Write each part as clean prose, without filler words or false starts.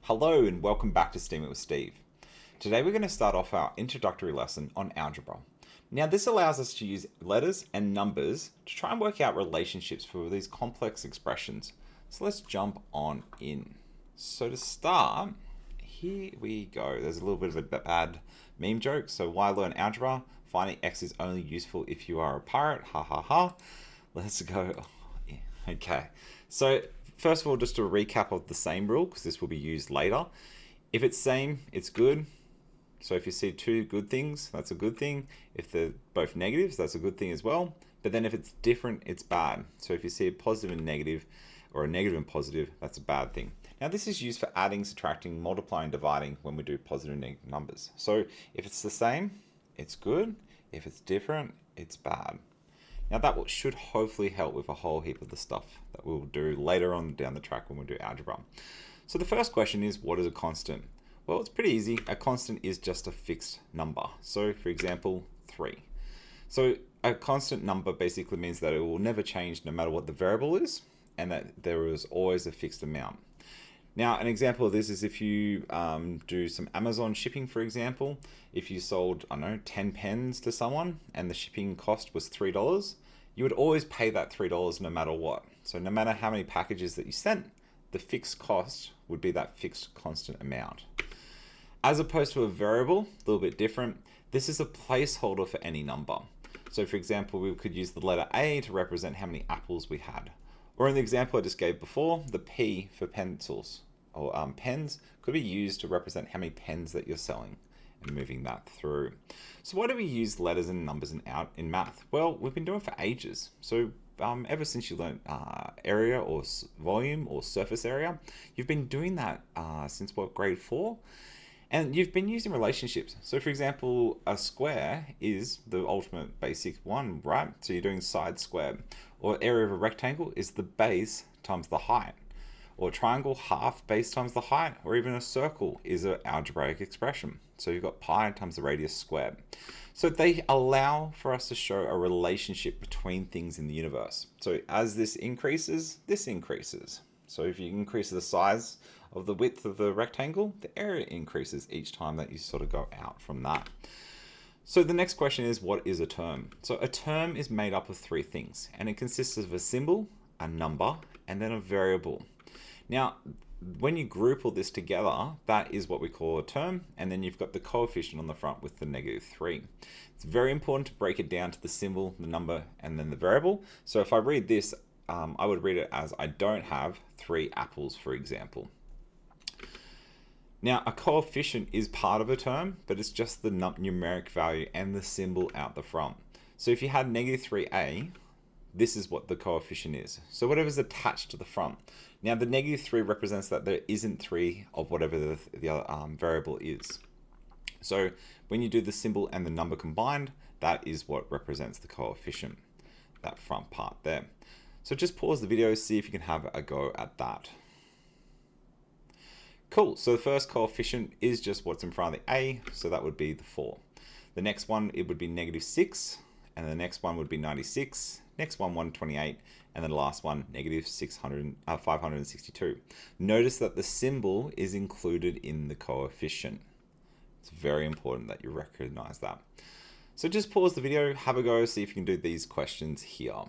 Hello and welcome back to STEAM It with Steve. Today we're going to start off our introductory lesson on algebra. Now this allows us to use letters and numbers to try and work out relationships for these complex expressions. So let's jump on in. So to start, here we go. There's a little bit of a bad meme joke. So why learn algebra? Finding x is only useful if you are a pirate. Ha ha ha. Let's go. Okay. So first of all, just a recap of the same rule, because this will be used later. If it's same, it's good. So if you see two good things, that's a good thing. If they're both negatives, that's a good thing as well. But then if it's different, it's bad. So if you see a positive and negative, or a negative and positive, that's a bad thing. Now this is used for adding, subtracting, multiplying, dividing when we do positive and negative numbers. So if it's the same, it's good. If it's different, it's bad. Now that should hopefully help with a whole heap of the stuff that we'll do later on down the track when we do algebra. So the first question is, what is a constant? Well, it's pretty easy. A constant is just a fixed number. So for example, 3. So a constant number basically means that it will never change no matter what the variable is, and that there is always a fixed amount. Now, an example of this is if you do some Amazon shipping, for example. If you sold, 10 pens to someone and the shipping cost was $3, you would always pay that $3 no matter what. So no matter how many packages that you sent, the fixed cost would be that fixed constant amount. As opposed to a variable, a little bit different. This is a placeholder for any number. So for example, we could use the letter A to represent how many apples we had. Or in the example I just gave before, the P for pencils or pens could be used to represent how many pens that you're selling and moving that through. So why do we use letters and numbers in math? Well, we've been doing it for ages. So ever since you learned area or volume or surface area, you've been doing that since grade 4? And you've been using relationships. So for example, a square is the ultimate basic one, right? So you're doing side squared. Or area of a rectangle is the base times the height. Or a triangle, half base times the height. Or even a circle is an algebraic expression. So you've got pi times the radius squared. So they allow for us to show a relationship between things in the universe. So as this increases, this increases. So if you increase the size of the width of the rectangle, the area increases each time that you sort of go out from that. So the next question is, what is a term? So a term is made up of 3 things, and it consists of a symbol, a number, and then a variable. Now, when you group all this together, that is what we call a term, and then you've got the coefficient on the front with the -3. It's very important to break it down to the symbol, the number, and then the variable. So if I read this, I would read it as I don't have 3 apples, for example. Now, a coefficient is part of a term, but it's just the numeric value and the symbol out the front. So if you had -3a, this is what the coefficient is. So whatever's attached to the front. Now, the -3 represents that there isn't 3 of whatever the other variable is. So when you do the symbol and the number combined, that is what represents the coefficient, that front part there. So just pause the video, see if you can have a go at that. Cool, so the first coefficient is just what's in front of the A, so that would be the 4. The next one, it would be -6, and the next one would be 96, next one 128, and then the last one, -562. Notice that the symbol is included in the coefficient. It's very important that you recognize that. So just pause the video, have a go, see if you can do these questions here.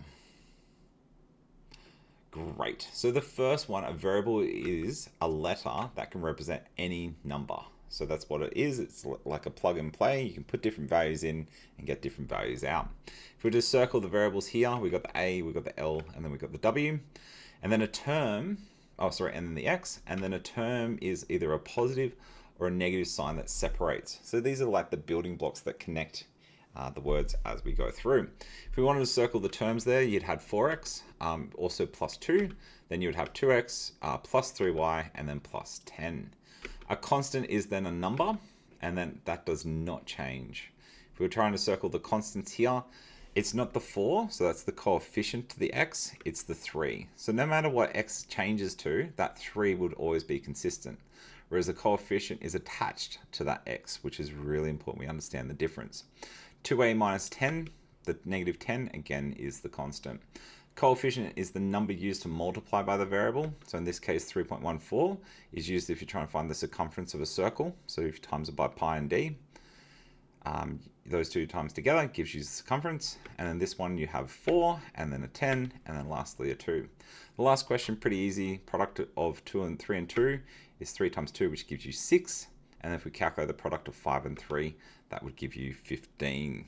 Great. So the first one, a variable is a letter that can represent any number. So that's what it is. It's like a plug and play. You can put different values in and get different values out. If we just circle the variables here, we've got the A, we've got the L, and then we've got the W. And then a term, and then the X. And then a term is either a positive or a negative sign that separates. So these are like the building blocks that connect the words as we go through. If we wanted to circle the terms there, you'd have 4x, also +2, then you would have 2x, +3y, and then +10. A constant is then a number, and then that does not change. If we were trying to circle the constants here, it's not the 4, so that's the coefficient to the x, it's the 3. So no matter what x changes to, that 3 would always be consistent. Whereas the coefficient is attached to that x, which is really important we understand the difference. 2a minus 10, the -10, again, is the constant. Coefficient is the number used to multiply by the variable. So in this case, 3.14 is used if you're trying to find the circumference of a circle. So if you times it by pi and d, those two times together gives you the circumference. And then this one you have 4, and then a 10, and then lastly a 2. The last question, pretty easy. Product of 2 and 3 and 2 is 3 times 2, which gives you 6. And if we calculate the product of 5 and 3, that would give you 15.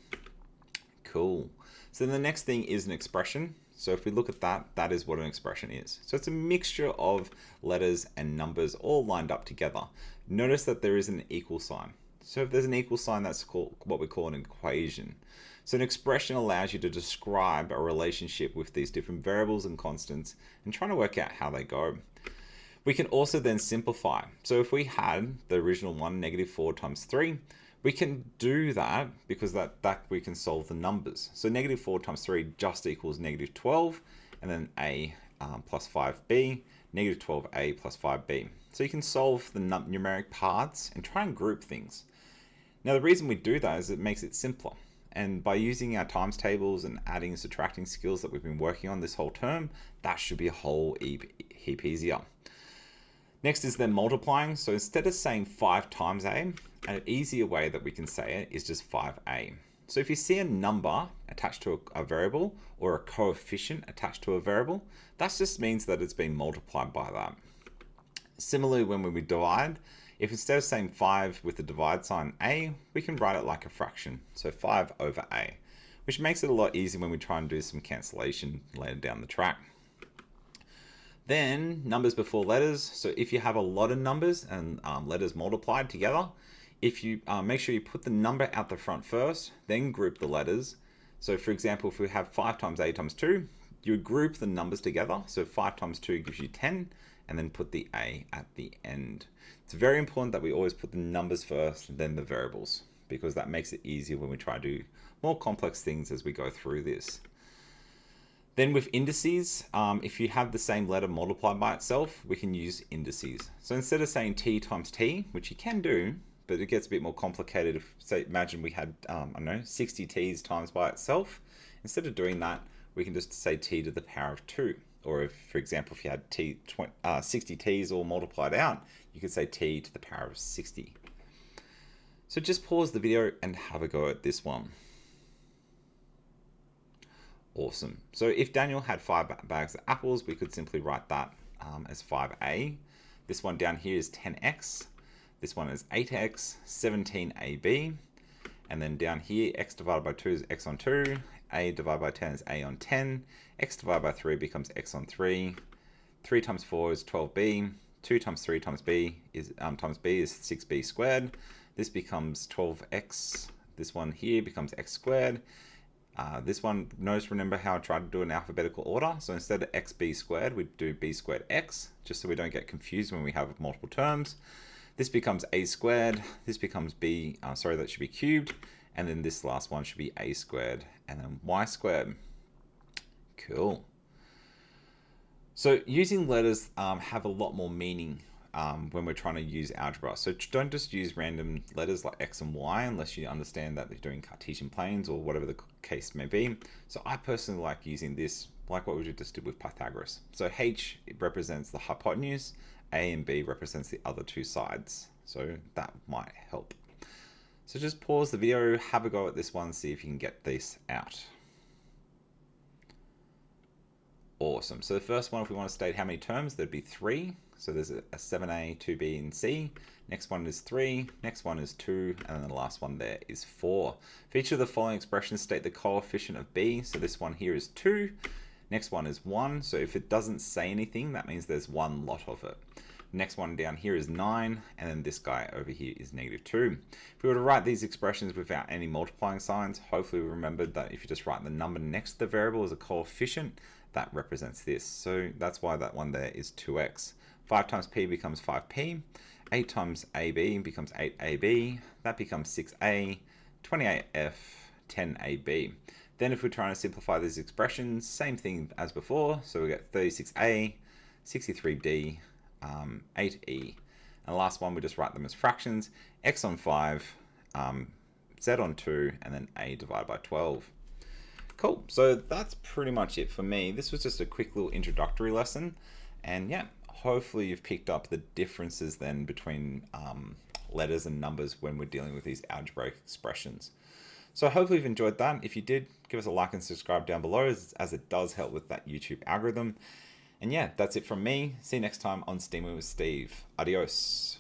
Cool. So the next thing is an expression. So if we look at that, that is what an expression is. So it's a mixture of letters and numbers all lined up together. Notice that there is an equal sign. So if there's an equal sign, that's called what we call an equation. So an expression allows you to describe a relationship with these different variables and constants and trying to work out how they go. We can also then simplify. So if we had the original one, -4 times 3, we can do that because that we can solve the numbers. So -4 times 3 just equals -12, and then a plus 5b, -12a plus 5b. So you can solve the numeric parts and try and group things. Now the reason we do that is it makes it simpler. And by using our times tables and adding and subtracting skills that we've been working on this whole term, that should be a whole heap easier. Next is then multiplying. So instead of saying 5 times a, an easier way that we can say it is just 5a. So if you see a number attached to a variable or a coefficient attached to a variable, that just means that it's been multiplied by that. Similarly, when we divide, if instead of saying 5 with the divide sign a, we can write it like a fraction. So 5 over a, which makes it a lot easier when we try and do some cancellation later down the track. Then numbers before letters. So if you have a lot of numbers and letters multiplied together, if you make sure you put the number out the front first, then group the letters. So for example, if we have 5 times a times 2, you group the numbers together. So 5 times 2 gives you 10, and then put the a at the end. It's very important that we always put the numbers first, then the variables, because that makes it easier when we try to do more complex things as we go through this. Then with indices, if you have the same letter multiplied by itself, we can use indices. So instead of saying t times t, which you can do, but it gets a bit more complicated. If, say, imagine we had, 60 t's times by itself. Instead of doing that, we can just say t to the power of 2. Or if, for example, if you had 60 t's all multiplied out, you could say t to the power of 60. So just pause the video and have a go at this one. Awesome. So if Daniel had 5 bags of apples, we could simply write that as 5a. This one down here is 10x. This one is 8x, 17ab. And then down here, x divided by 2 is x on 2. A divided by 10 is a on 10. X divided by 3 becomes x on 3. 3 times 4 is 12b. 2 times 3 times b is times b is 6b squared. This becomes 12x. This one here becomes x squared. This one, remember how I tried to do it in alphabetical order. So instead of xb squared, we do b squared x, just so we don't get confused when we have multiple terms. This becomes a squared. This becomes that should be cubed. And then this last one should be a squared and then y squared. Cool. So using letters have a lot more meaning when we're trying to use algebra. So don't just use random letters like x and y unless you understand that they're doing Cartesian planes or whatever the case may be. So I personally like using this, like what we just did with Pythagoras. So h represents the hypotenuse, a and b represents the other two sides. So that might help. So just pause the video, have a go at this one, see if you can get this out. Awesome. So the first one, if we want to state how many terms, there'd be 3. So there's a 7a, 2b, and c. Next one is 3. Next one is 2. And then the last one there is 4. For each of the following expressions, state the coefficient of b. So this one here is 2. Next one is 1. So if it doesn't say anything, that means there's one lot of it. Next one down here is 9, and then this guy over here is -2. If we were to write these expressions without any multiplying signs, hopefully we remembered that if you just write the number next to the variable as a coefficient, that represents this. So that's why that one there is 2x. 5 times p becomes 5p. 8 times ab becomes 8ab. That becomes 6a, 28f, 10ab. Then if we're trying to simplify these expressions, same thing as before. So we get 36a, 63d, 8e. And the last one, we just write them as fractions. X on 5, z on 2, and then a divided by 12. Cool. So that's pretty much it for me. This was just a quick little introductory lesson. And yeah, hopefully you've picked up the differences then between letters and numbers when we're dealing with these algebraic expressions. So hopefully you've enjoyed that. If you did, give us a like and subscribe down below as it does help with that YouTube algorithm. And yeah, that's it from me. See you next time on Steaming with Steve. Adios.